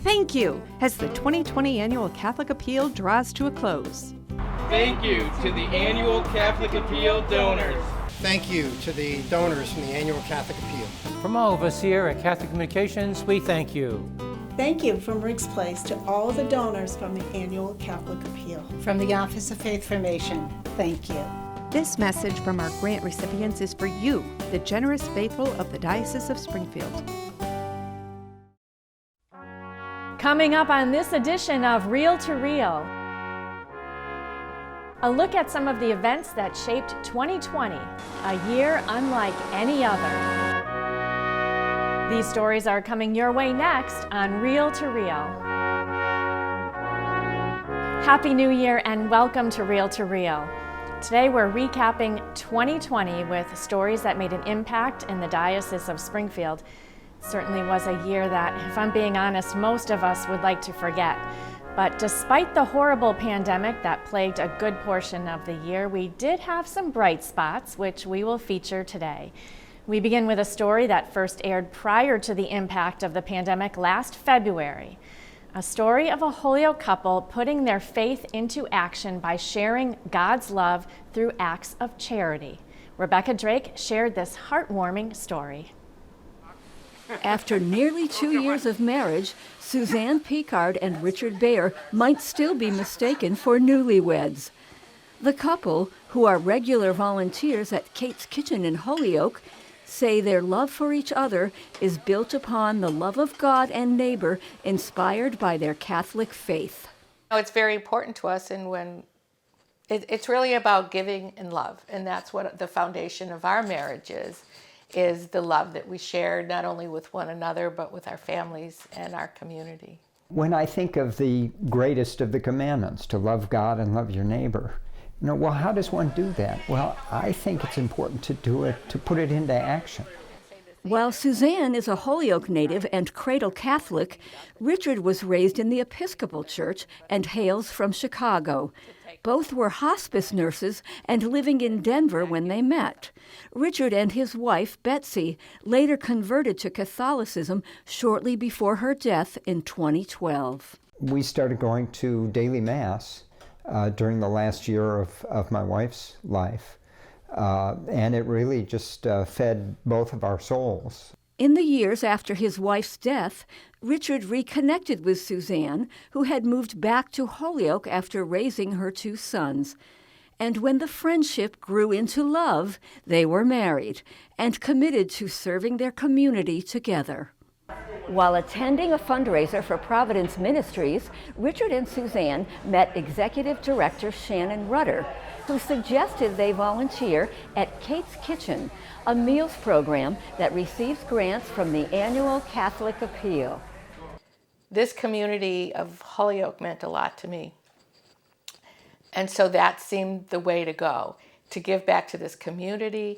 Thank you as the 2020 Annual Catholic Appeal draws to a close. Thank you to the Annual Catholic Appeal donors. Thank you to the donors from the Annual Catholic Appeal. From all of us here at Catholic Communications, we thank you. Thank you from Riggs Place to all the donors from the Annual Catholic Appeal. From the Office of Faith Formation, thank you. This message from our grant recipients is for you, the generous faithful of the Diocese of Springfield. Coming up on this edition of Reel to Reel, a look at some of the events that shaped 2020, a year unlike any other. These stories are coming your way next on Reel to Reel. Happy New Year and welcome to Reel to Reel. Today we're recapping 2020 with stories that made an impact in the Diocese of Springfield. It certainly was a year that, if I'm being honest, most of us would like to forget. But despite the horrible pandemic that plagued a good portion of the year, we did have some bright spots, which we will feature today. We begin with a story that first aired prior to the impact of the pandemic last February. A story of a Holyoke couple putting their faith into action by sharing God's love through acts of charity. Rebecca Drake shared this heartwarming story. After nearly 2 years of marriage, Suzanne Picard and Richard Baer might still be mistaken for newlyweds. The couple, who are regular volunteers at Kate's Kitchen in Holyoke, say their love for each other is built upon the love of God and neighbor inspired by their Catholic faith. It's very important to us, and when it's really about giving and love, and that's what the foundation of our marriage is the love that we share not only with one another but with our families and our community. When I think of the greatest of the commandments, to love God and love your neighbor, well, how does one do that? Well, I think it's important to do it, to put it into action. While Suzanne is a Holyoke native and cradle Catholic, Richard was raised in the Episcopal Church and hails from Chicago. Both were hospice nurses and living in Denver when they met. Richard and his wife, Betsy, later converted to Catholicism shortly before her death in 2012. We started going to daily Mass during the last year of my wife's life, and it really just fed both of our souls. In the years after his wife's death, Richard reconnected with Suzanne, who had moved back to Holyoke after raising her 2 sons. And when the friendship grew into love, they were married and committed to serving their community together. While attending a fundraiser for Providence Ministries, Richard and Suzanne met Executive Director Shannon Rudder, who suggested they volunteer at Kate's Kitchen, a meals program that receives grants from the Annual Catholic Appeal. This community of Holyoke meant a lot to me. And so that seemed the way to go, to give back to this community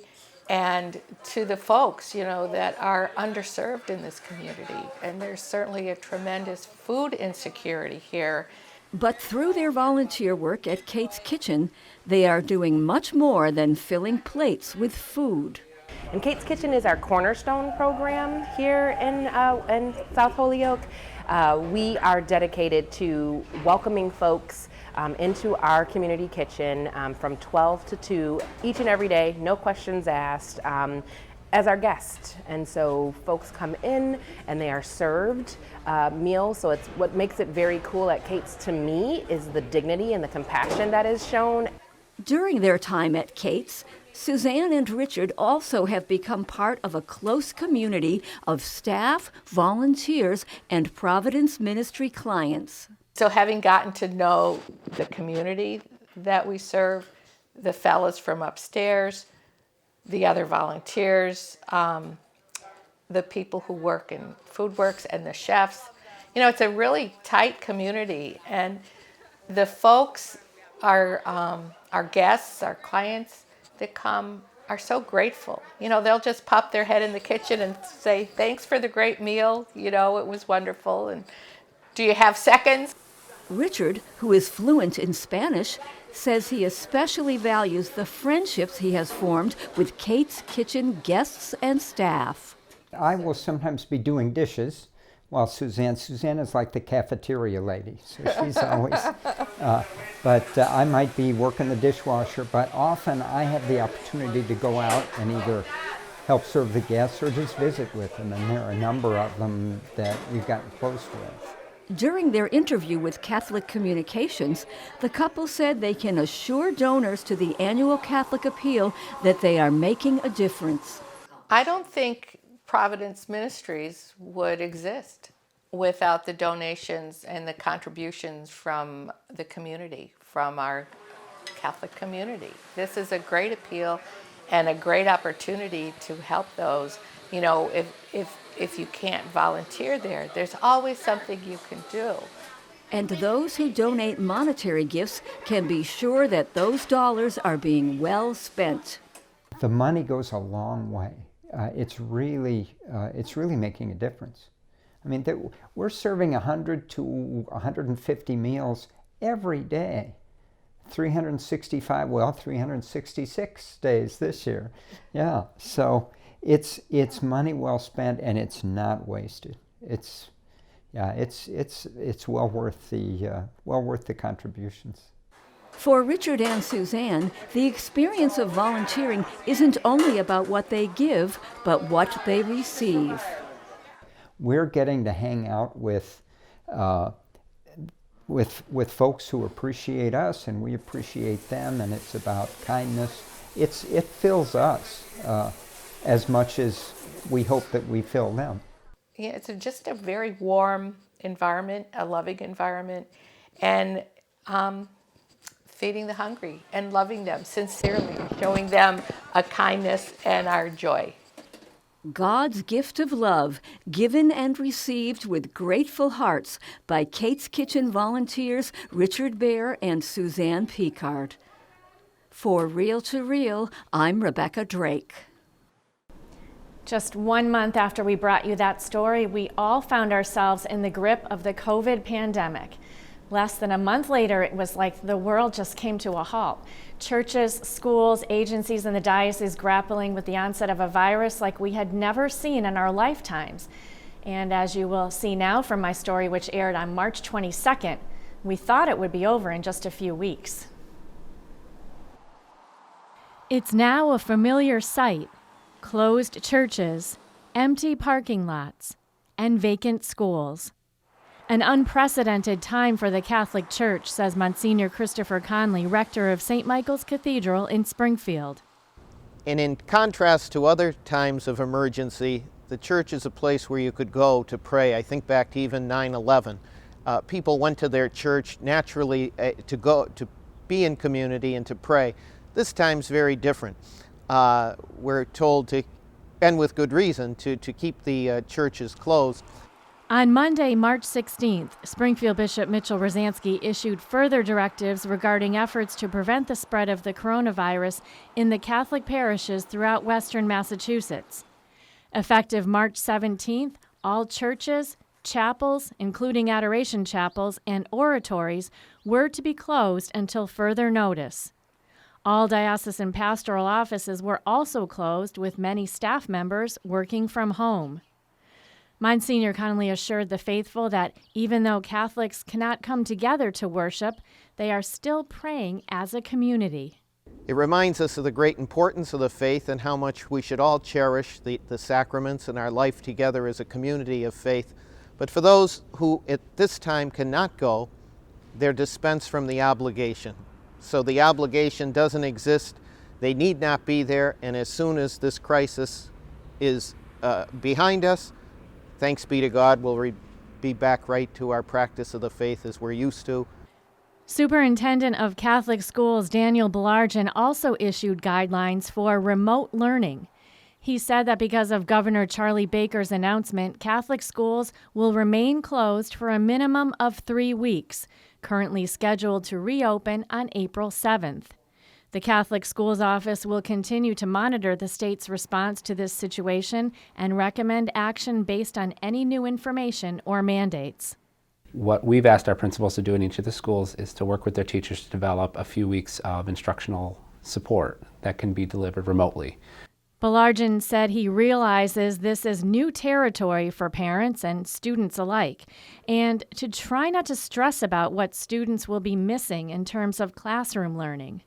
and to the folks, that are underserved in this community. And there's certainly a tremendous food insecurity here. But through their volunteer work at Kate's Kitchen, they are doing much more than filling plates with food. And Kate's Kitchen is our cornerstone program here in South Holyoke. We are dedicated to welcoming folks into our community kitchen from 12 to 2 each and every day, no questions asked, as our guests. And so folks come in and they are served meals. So it's what makes it very cool at Kate's to me is the dignity and the compassion that is shown. During their time at Kate's, Suzanne and Richard also have become part of a close community of staff, volunteers, and Providence Ministry clients. So having gotten to know the community that we serve, the fellows from upstairs, the other volunteers, the people who work in FoodWorks and the chefs, it's a really tight community. And the folks, our guests, our clients that come are so grateful. They'll just pop their head in the kitchen and say, thanks for the great meal. It was wonderful. And do you have seconds? Richard, who is fluent in Spanish, says he especially values the friendships he has formed with Kate's Kitchen guests and staff. I will sometimes be doing dishes Well, Suzanne is like the cafeteria lady, so she's always, but I might be working the dishwasher, but often I have the opportunity to go out and either help serve the guests or just visit with them, and there are a number of them that we've gotten close with. During their interview with Catholic Communications, the couple said they can assure donors to the annual Catholic Appeal that they are making a difference. I don't think Providence Ministries would exist without the donations and the contributions from the community, from our Catholic community. This is a great appeal and a great opportunity to help those. You know, if you can't volunteer there, there's always something you can do. And those who donate monetary gifts can be sure that those dollars are being well spent. The money goes a long way. It's really making a difference. I mean, we're serving 100 to 150 meals every day. 366 days this year. Yeah, so it's money well spent, and it's not wasted. It's well worth the contributions. For Richard and Suzanne, the experience of volunteering isn't only about what they give, but what they receive. We're getting to hang out with folks who appreciate us, and we appreciate them, and it's about kindness. It fills us as much as we hope that we fill them. Yeah, it's just a very warm environment, a loving environment, and feeding the hungry and loving them sincerely, showing them a kindness and our joy. God's gift of love, given and received with grateful hearts by Kate's Kitchen volunteers Richard Bear and Suzanne Picard. For Real to Real, I'm Rebecca Drake. Just 1 month after we brought you that story, we all found ourselves in the grip of the COVID pandemic. Less than a month later, it was like the world just came to a halt. Churches, schools, agencies in the diocese grappling with the onset of a virus like we had never seen in our lifetimes. And as you will see now from my story, which aired on March 22nd, we thought it would be over in just a few weeks. It's now a familiar sight: closed churches, empty parking lots, and vacant schools. An unprecedented time for the Catholic Church, says Monsignor Christopher Conley, rector of St. Michael's Cathedral in Springfield. And in contrast to other times of emergency, the church is a place where you could go to pray. I think back to even 9/11. People went to their church naturally to be in community and to pray. This time's very different. We're told to, and with good reason, to keep the churches closed. On Monday, March 16th, Springfield Bishop Mitchell Rosansky issued further directives regarding efforts to prevent the spread of the coronavirus in the Catholic parishes throughout western Massachusetts. Effective March 17th, all churches, chapels, including adoration chapels, and oratories were to be closed until further notice. All diocesan pastoral offices were also closed, with many staff members working from home. Monsignor Conley assured the faithful that even though Catholics cannot come together to worship, they are still praying as a community. It reminds us of the great importance of the faith and how much we should all cherish the sacraments and our life together as a community of faith. But for those who at this time cannot go, they're dispensed from the obligation. So the obligation doesn't exist. They need not be there. And as soon as this crisis is behind us, thanks be to God, we'll be back right to our practice of the faith as we're used to. Superintendent of Catholic Schools Daniel Belargin also issued guidelines for remote learning. He said that because of Governor Charlie Baker's announcement, Catholic schools will remain closed for a minimum of 3 weeks, currently scheduled to reopen on April 7th. The Catholic Schools Office will continue to monitor the state's response to this situation and recommend action based on any new information or mandates. What we've asked our principals to do in each of the schools is to work with their teachers to develop a few weeks of instructional support that can be delivered remotely. Balarjan said he realizes this is new territory for parents and students alike, and to try not to stress about what students will be missing in terms of classroom learning.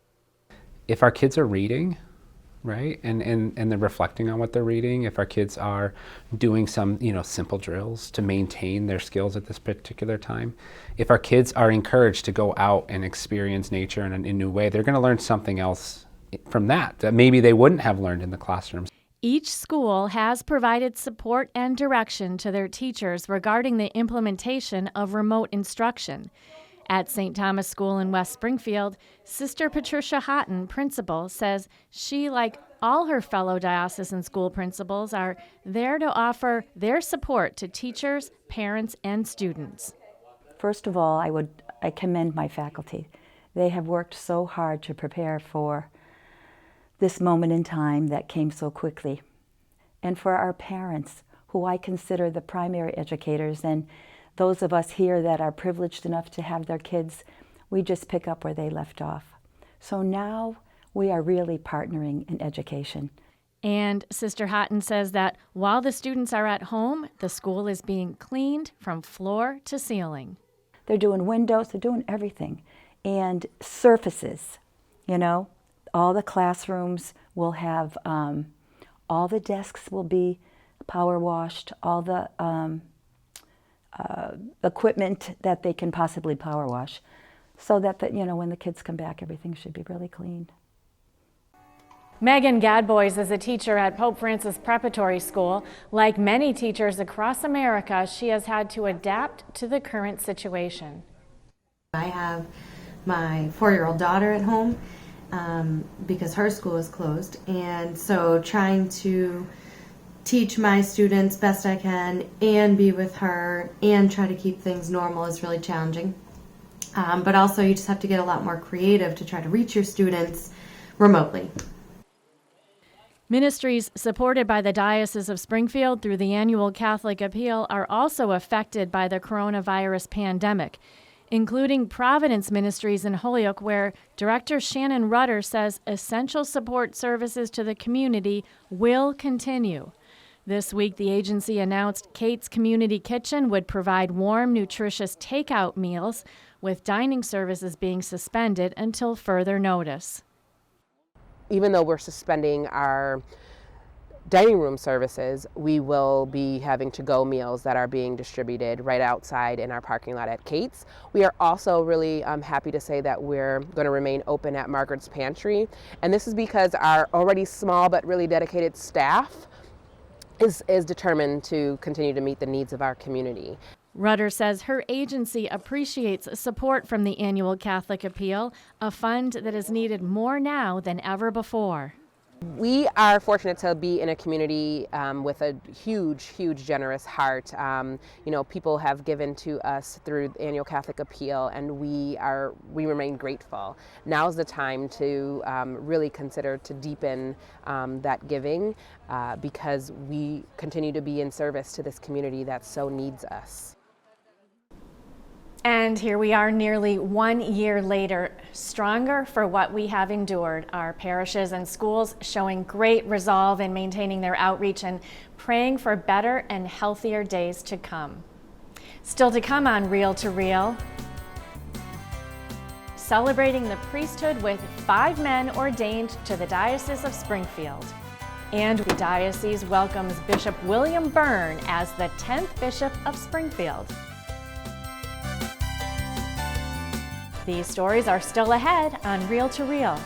If our kids are reading, right, and they're reflecting on what they're reading, if our kids are doing some, simple drills to maintain their skills at this particular time, if our kids are encouraged to go out and experience nature in a new way, they're going to learn something else from that maybe they wouldn't have learned in the classrooms. Each school has provided support and direction to their teachers regarding the implementation of remote instruction. At St. Thomas School in West Springfield, Sister Patricia Houghton, principal, says she, like all her fellow diocesan school principals, are there to offer their support to teachers, parents, and students. First of all, I commend my faculty. They have worked so hard to prepare for this moment in time that came so quickly. And for our parents, who I consider the primary educators, and those of us here that are privileged enough to have their kids, we just pick up where they left off. So now we are really partnering in education. And Sister Houghton says that while the students are at home, the school is being cleaned from floor to ceiling. They're doing windows, they're doing everything. And surfaces, all the classrooms will have, all the desks will be power washed, all the equipment that they can possibly power wash, so that when the kids come back, everything should be really clean. Megan Gadboys is a teacher at Pope Francis Preparatory School. Like many teachers across America, she has had to adapt to the current situation. I have my 4-year-old daughter at home because her school is closed, and so trying to teach my students best I can and be with her and try to keep things normal is really challenging. But also you just have to get a lot more creative to try to reach your students remotely. Ministries supported by the Diocese of Springfield through the annual Catholic Appeal are also affected by the coronavirus pandemic, including Providence Ministries in Holyoke, where Director Shannon Rudder says essential support services to the community will continue. This week, the agency announced Kate's Community Kitchen would provide warm, nutritious takeout meals, with dining services being suspended until further notice. Even though we're suspending our dining room services, we will be having to-go meals that are being distributed right outside in our parking lot at Kate's. We are also really happy to say that we're going to remain open at Margaret's Pantry, and this is because our already small but really dedicated staff is determined to continue to meet the needs of our community. Rudder says her agency appreciates support from the annual Catholic Appeal, a fund that is needed more now than ever before. We are fortunate to be in a community with a huge, generous heart. People have given to us through the annual Catholic Appeal, and we remain grateful. Now's the time to really consider to deepen that giving because we continue to be in service to this community that so needs us. And here we are nearly 1 year later, stronger for what we have endured. Our parishes and schools showing great resolve in maintaining their outreach and praying for better and healthier days to come. Still to come on Reel to Reel, celebrating the priesthood with 5 men ordained to the Diocese of Springfield. And the diocese welcomes Bishop William Byrne as the 10th Bishop of Springfield. These stories are still ahead on Reel to Reel.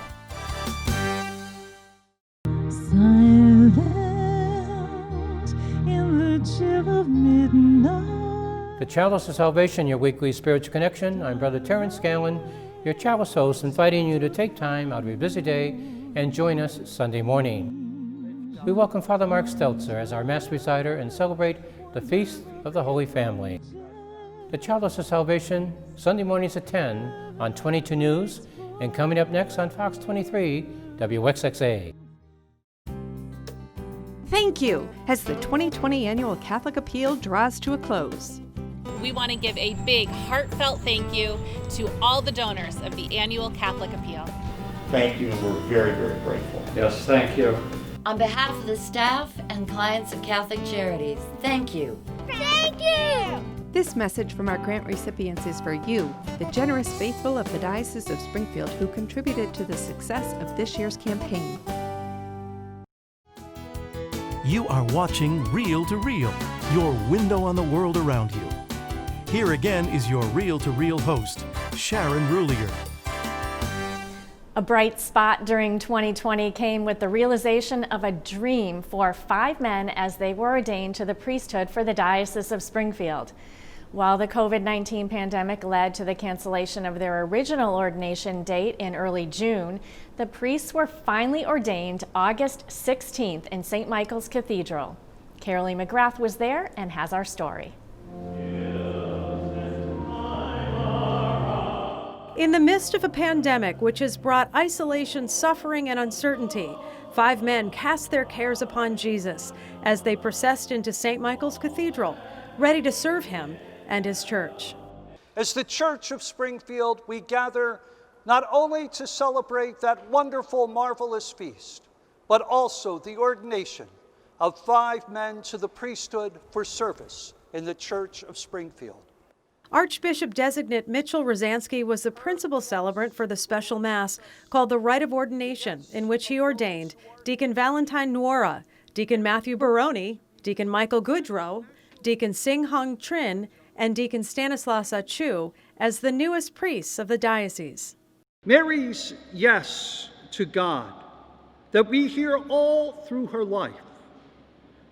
The Chalice of Salvation, your weekly spiritual connection. I'm Brother Terrence Scanlon, your Chalice host, inviting you to take time out of your busy day and join us Sunday morning. We welcome Father Mark Stelzer as our Mass presider and celebrate the Feast of the Holy Family. The Chalice of Salvation, Sunday mornings at 10 on 22 News, and coming up next on Fox 23, WXXA. Thank you, as the 2020 Annual Catholic Appeal draws to a close. We want to give a big, heartfelt thank you to all the donors of the Annual Catholic Appeal. Thank you, and we're very, very grateful. Yes, thank you. On behalf of the staff and clients of Catholic Charities, thank you. Thank you! This message from our grant recipients is for you, the generous faithful of the Diocese of Springfield who contributed to the success of this year's campaign. You are watching Reel to Reel, your window on the world around you. Here again is your Reel to Reel host, Sharon Rulier. A bright spot during 2020 came with the realization of a dream for 5 men as they were ordained to the priesthood for the Diocese of Springfield. While the COVID-19 pandemic led to the cancellation of their original ordination date in early June, the priests were finally ordained August 16th in St. Michael's Cathedral. Carolee McGrath was there and has our story. In the midst of a pandemic which has brought isolation, suffering, and uncertainty, 5 men cast their cares upon Jesus as they processed into St. Michael's Cathedral, ready to serve him and his church. As the Church of Springfield, we gather not only to celebrate that wonderful, marvelous feast, but also the ordination of 5 men to the priesthood for service in the Church of Springfield. Archbishop-designate Mitchell Rosansky was the principal celebrant for the special Mass called the Rite of Ordination, in which he ordained Deacon Valentine Nuora, Deacon Matthew Baroni, Deacon Michael Goodrow, Deacon Sing Hung Trin, and Deacon Stanislaus Achu as the newest priests of the diocese. Mary's yes to God, that we hear all through her life,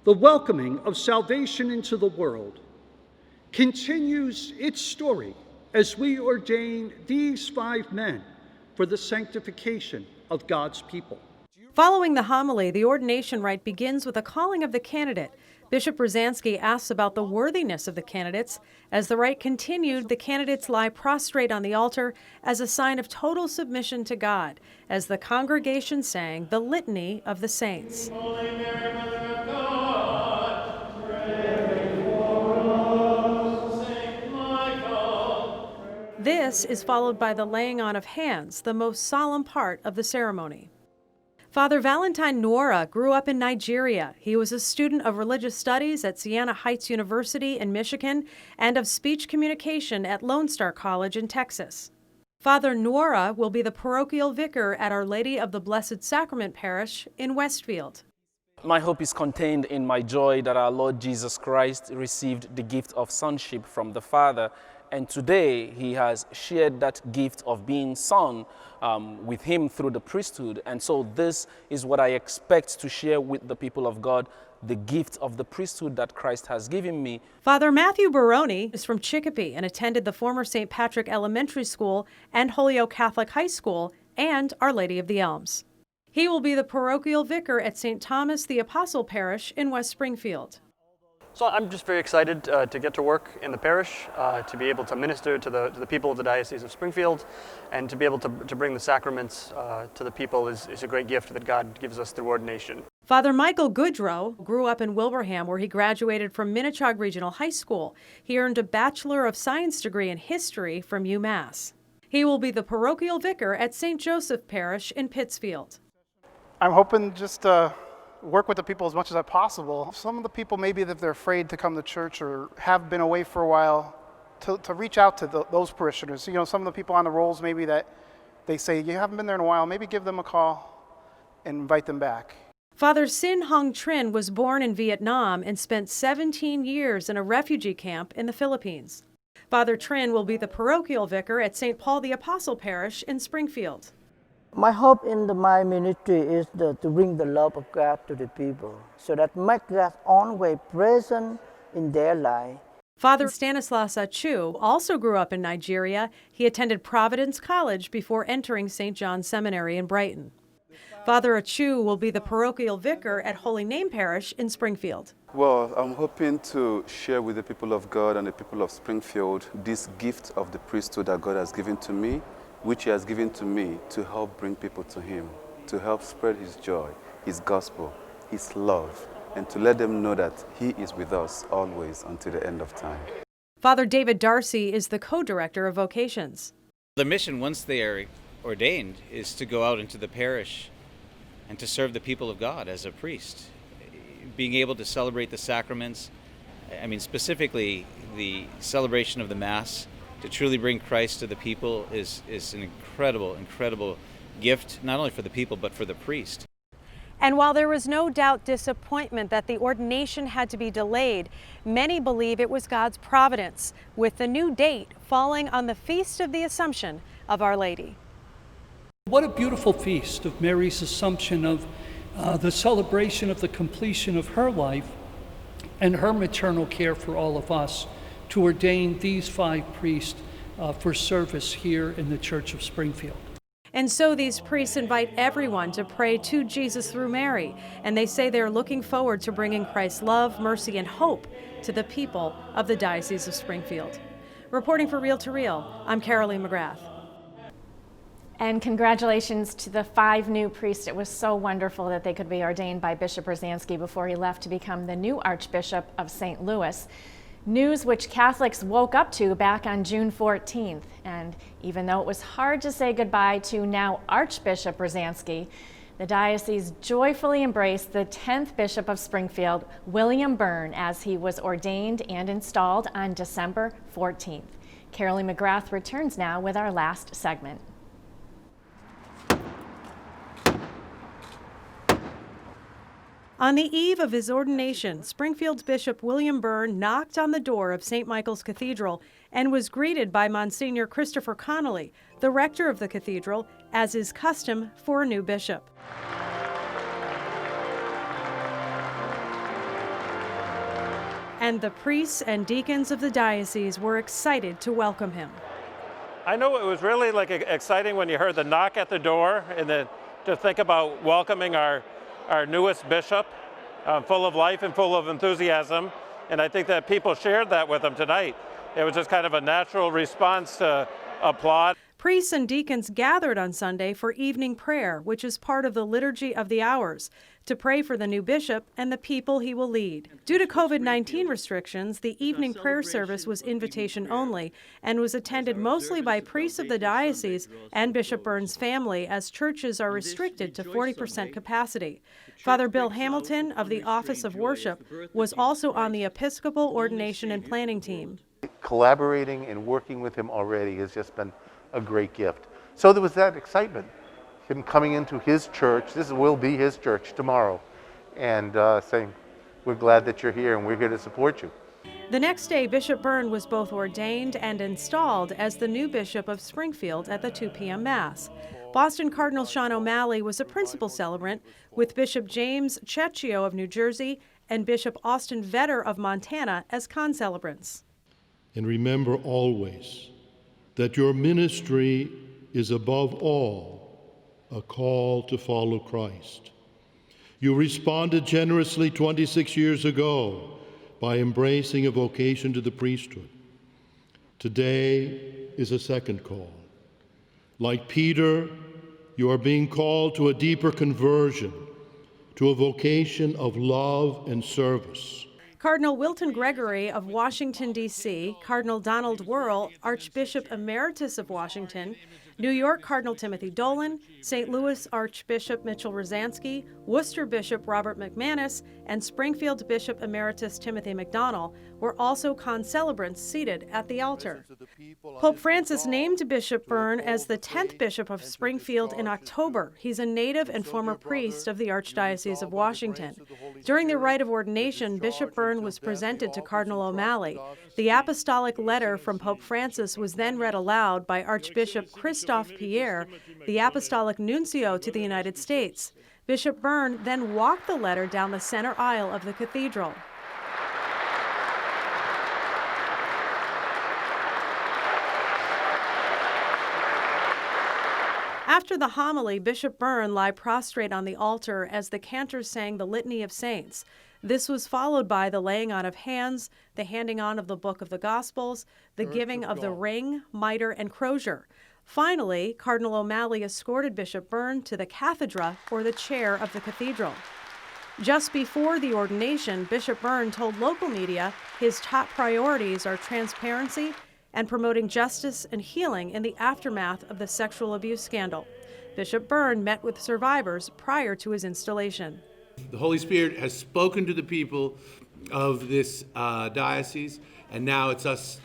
the welcoming of salvation into the world, continues its story as we ordain these 5 men for the sanctification of God's people. Following the homily, the ordination rite begins with a calling of the candidate. Bishop Rosansky asks about the worthiness of the candidates. As the rite continued, the candidates lie prostrate on the altar as a sign of total submission to God, as the congregation sang the Litany of the Saints. This is followed by the laying on of hands, the most solemn part of the ceremony. Father Valentine Nuora grew up in Nigeria. He was a student of religious studies at Siena Heights University in Michigan and of speech communication at Lone Star College in Texas. Father Nuora will be the parochial vicar at Our Lady of the Blessed Sacrament Parish in Westfield. My hope is contained in my joy that our Lord Jesus Christ received the gift of sonship from the Father, and today he has shared that gift of being son with him through the priesthood. And so this is what I expect to share with the people of God, the gift of the priesthood that Christ has given me. Father Matthew Baroni is from Chicopee and attended the former St. Patrick Elementary School and Holyoke Catholic High School and Our Lady of the Elms. He will be the parochial vicar at St. Thomas the Apostle Parish in West Springfield. So I'm just very excited to get to work in the parish, to be able to minister to the people of the Diocese of Springfield, and to be able to bring the sacraments to the people is a great gift that God gives us through ordination. Father Michael Goodrow grew up in Wilbraham, where he graduated from Minnechaug Regional High School. He earned a Bachelor of Science degree in History from UMass. He will be the parochial vicar at St. Joseph Parish in Pittsfield. I'm hoping just to work with the people as much as possible. Some of the people, maybe that they're afraid to come to church or have been away for a while, to reach out to those parishioners. You know, some of the people on the rolls, maybe that they say, you haven't been there in a while, maybe give them a call and invite them back. Father Sin Hung Trin was born in Vietnam and spent 17 years in a refugee camp in the Philippines. Father Trin will be the parochial vicar at St. Paul the Apostle Parish in Springfield. My hope in my ministry is to bring the love of God to the people, so that make God always present in their life. Father Stanislaus Achu also grew up in Nigeria. He attended Providence College before entering St. John's Seminary in Brighton. Father Achu will be the parochial vicar at Holy Name Parish in Springfield. Well, I'm hoping to share with the people of God and the people of Springfield this gift of the priesthood that God has given to me, which he has given to me to help bring people to him, to help spread his joy, his gospel, his love, and to let them know that he is with us always until the end of time. Father David Darcy is the co-director of vocations. The mission, once they are ordained, is to go out into the parish and to serve the people of God as a priest. Being able to celebrate the sacraments, I mean specifically the celebration of the Mass, to truly bring Christ to the people is an incredible gift, not only for the people but for the priest. And while there was no doubt disappointment that the ordination had to be delayed, many believe it was God's providence, with the new date falling on the Feast of the Assumption of Our Lady. What a beautiful feast of Mary's Assumption, of the celebration of the completion of her life and her maternal care for all of us, to ordain these 5 priests for service here in the Church of Springfield. And so these priests invite everyone to pray to Jesus through Mary, and they say they're looking forward to bringing Christ's love, mercy, and hope to the people of the Diocese of Springfield. Reporting for Reel to Reel, I'm Caroline McGrath. And congratulations to the 5 new priests. It was so wonderful that they could be ordained by Bishop Rosansky before he left to become the new Archbishop of St. Louis. News which Catholics woke up to back on June 14th. And even though it was hard to say goodbye to now Archbishop Rosansky, the diocese joyfully embraced the 10th Bishop of Springfield, William Byrne, as he was ordained and installed on December 14th. Caroline McGrath returns now with our last segment. On the eve of his ordination, Springfield's Bishop William Byrne knocked on the door of St. Michael's Cathedral and was greeted by Monsignor Christopher Connolly, the rector of the cathedral, as is custom for a new bishop. And the priests and deacons of the diocese were excited to welcome him. I know it was really exciting when you heard the knock at the door and to think about welcoming our newest bishop, full of life and full of enthusiasm. And I think that people shared that with him tonight. It was just kind of a natural response to applaud. Priests and deacons gathered on Sunday for evening prayer, which is part of the Liturgy of the Hours, to pray for the new bishop and the people he will lead. Due to COVID-19 restrictions, the evening prayer service was invitation only and was attended mostly by priests of the diocese and Bishop Byrne's family, as churches are restricted to 40% capacity. Father Bill Hamilton of the Office of Worship was also on the Episcopal ordination and planning team. Collaborating and working with him already has just been a great gift. So there was that excitement, him coming into his church. This will be his church tomorrow, and saying, we're glad that you're here and we're here to support you. The next day, Bishop Byrne was both ordained and installed as the new Bishop of Springfield at the 2 p.m. Mass. Boston Cardinal Sean O'Malley was a principal celebrant, with Bishop James Cecchio of New Jersey and Bishop Austin Vetter of Montana as concelebrants. And remember always that your ministry is above all a call to follow Christ. You responded generously 26 years ago by embracing a vocation to the priesthood. Today is a second call. Like Peter, you are being called to a deeper conversion, to a vocation of love and service. Cardinal Wilton Gregory of Washington, D.C., Cardinal Donald Wuerl, Archbishop Emeritus of Washington, New York Cardinal Timothy Dolan, St. Louis Archbishop Mitchell Rosansky, Worcester Bishop Robert McManus, and Springfield Bishop Emeritus Timothy McDonnell were also concelebrants seated at the altar. Pope Francis named Bishop Byrne as the 10th Bishop of Springfield in October. He's a native and former priest of the Archdiocese of Washington. During the rite of ordination, Bishop Byrne was presented to Cardinal O'Malley. The apostolic letter from Pope Francis was then read aloud by Archbishop Christophe Pierre, the apostolic nuncio to the United States. Bishop Byrne then walked the letter down the center aisle of the cathedral. After the homily, Bishop Byrne lay prostrate on the altar as the cantors sang the Litany of Saints. This was followed by the laying on of hands, the handing on of the Book of the Gospels, the giving of the ring, mitre, and crozier. Finally, Cardinal O'Malley escorted Bishop Byrne to the cathedra, or the chair of the cathedral. Just before the ordination, Bishop Byrne told local media his top priorities are transparency and promoting justice and healing in the aftermath of the sexual abuse scandal. Bishop Byrne met with survivors prior to his installation. The Holy Spirit has spoken to the people of this diocese, and now it's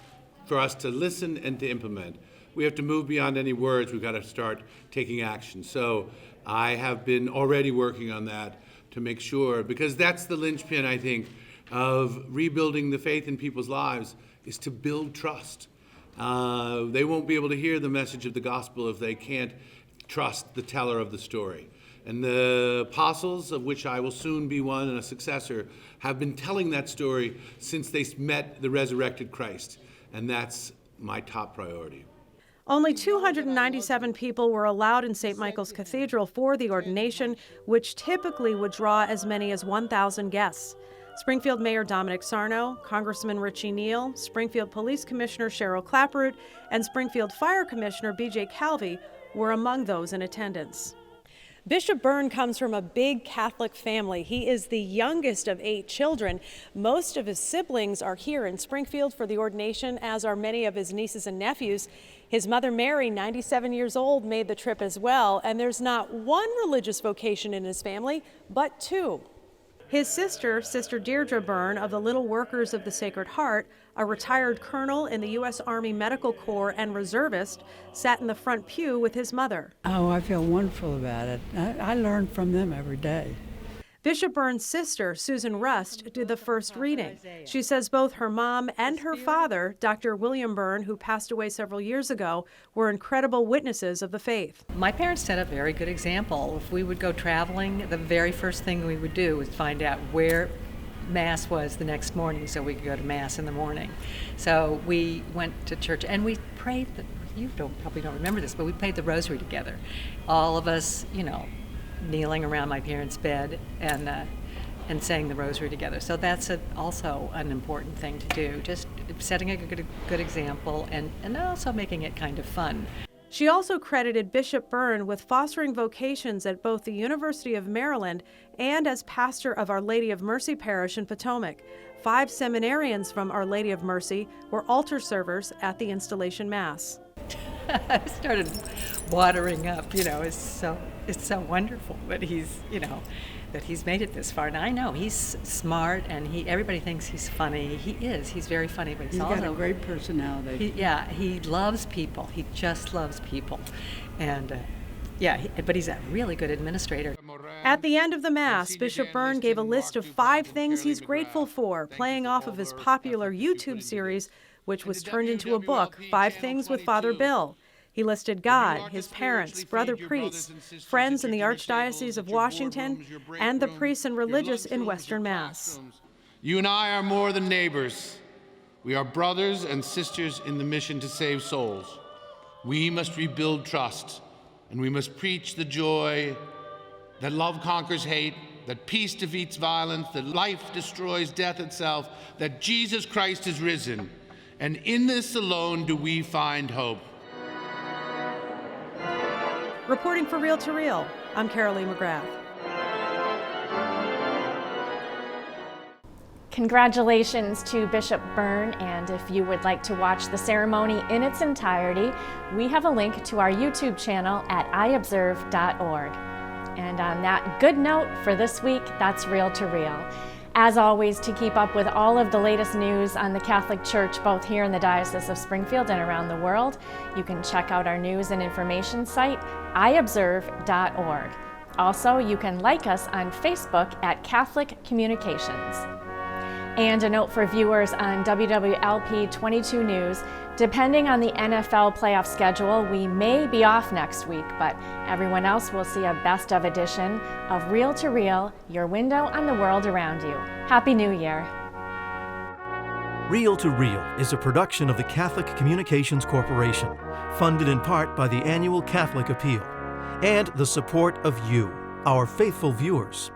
for us to listen and to implement. We have to move beyond any words. We've got to start taking action. So I have been already working on that to make sure, because that's the linchpin, I think, of rebuilding the faith in people's lives, is to build trust. They won't be able to hear the message of the gospel if they can't trust the teller of the story. And the apostles, of which I will soon be one and a successor, have been telling that story since they met the resurrected Christ. And that's my top priority. Only 297 people were allowed in St. Michael's Cathedral for the ordination, which typically would draw as many as 1,000 guests. Springfield Mayor Dominic Sarno, Congressman Richie Neal, Springfield Police Commissioner Cheryl Clapproot, and Springfield Fire Commissioner B.J. Calvi were among those in attendance. Bishop Byrne comes from a big Catholic family. He is the youngest of 8 children. Most of his siblings are here in Springfield for the ordination, as are many of his nieces and nephews. His mother, Mary, 97 years old, made the trip as well, and there's not one religious vocation in his family, but 2. His sister, Sister Deirdre Byrne of the Little Workers of the Sacred Heart, a retired colonel in the U.S. Army Medical Corps and reservist, sat in the front pew with his mother. Oh, I feel wonderful about it. I learn from them every day. Bishop Byrne's sister, Susan Rust, did the first reading. She says both her mom and her father, Dr. William Byrne, who passed away several years ago, were incredible witnesses of the faith. My parents set a very good example. If we would go traveling, the very first thing we would do was find out where Mass was the next morning so we could go to Mass in the morning. So we went to church and we prayed, probably don't remember this, but we prayed the rosary together. All of us, kneeling around my parents' bed and saying the rosary together. So that's also an important thing to do, just setting a good example and also making it kind of fun. She also credited Bishop Byrne with fostering vocations at both the University of Maryland and as pastor of Our Lady of Mercy Parish in Potomac. 5 seminarians from Our Lady of Mercy were altar servers at the installation Mass. I started watering up, it's so wonderful that he's made it this far. And I know he's smart and everybody thinks he's funny. He's very funny, but he's also got a great personality. He loves people. He just loves people. And but he's a really good administrator. At the end of the Mass, Bishop Byrne gave a list of 5 things he's grateful for, playing off of his popular YouTube series, which was turned into a book, 5 Things with Father Bill. He listed God, his parents, brother priests, friends in the Archdiocese of Washington, and the priests and religious in Western Mass. You and I are more than neighbors. We are brothers and sisters in the mission to save souls. We must rebuild trust, and we must preach the joy that love conquers hate, that peace defeats violence, that life destroys death itself, that Jesus Christ is risen. And in this alone do we find hope. Reporting for Reel to Reel, I'm Carolee McGrath. Congratulations to Bishop Byrne, and if you would like to watch the ceremony in its entirety, we have a link to our YouTube channel at iobserve.org. And on that good note for this week, that's Reel to Reel. As always, to keep up with all of the latest news on the Catholic Church, both here in the Diocese of Springfield and around the world, you can check out our news and information site, iobserve.org. Also, you can like us on Facebook at Catholic Communications. And a note for viewers on WWLP 22 News, depending on the NFL playoff schedule, we may be off next week, but everyone else will see a best of edition of Reel to Reel, your window on the world around you. Happy New Year. Reel to Reel is a production of the Catholic Communications Corporation, funded in part by the annual Catholic Appeal, and the support of you, our faithful viewers.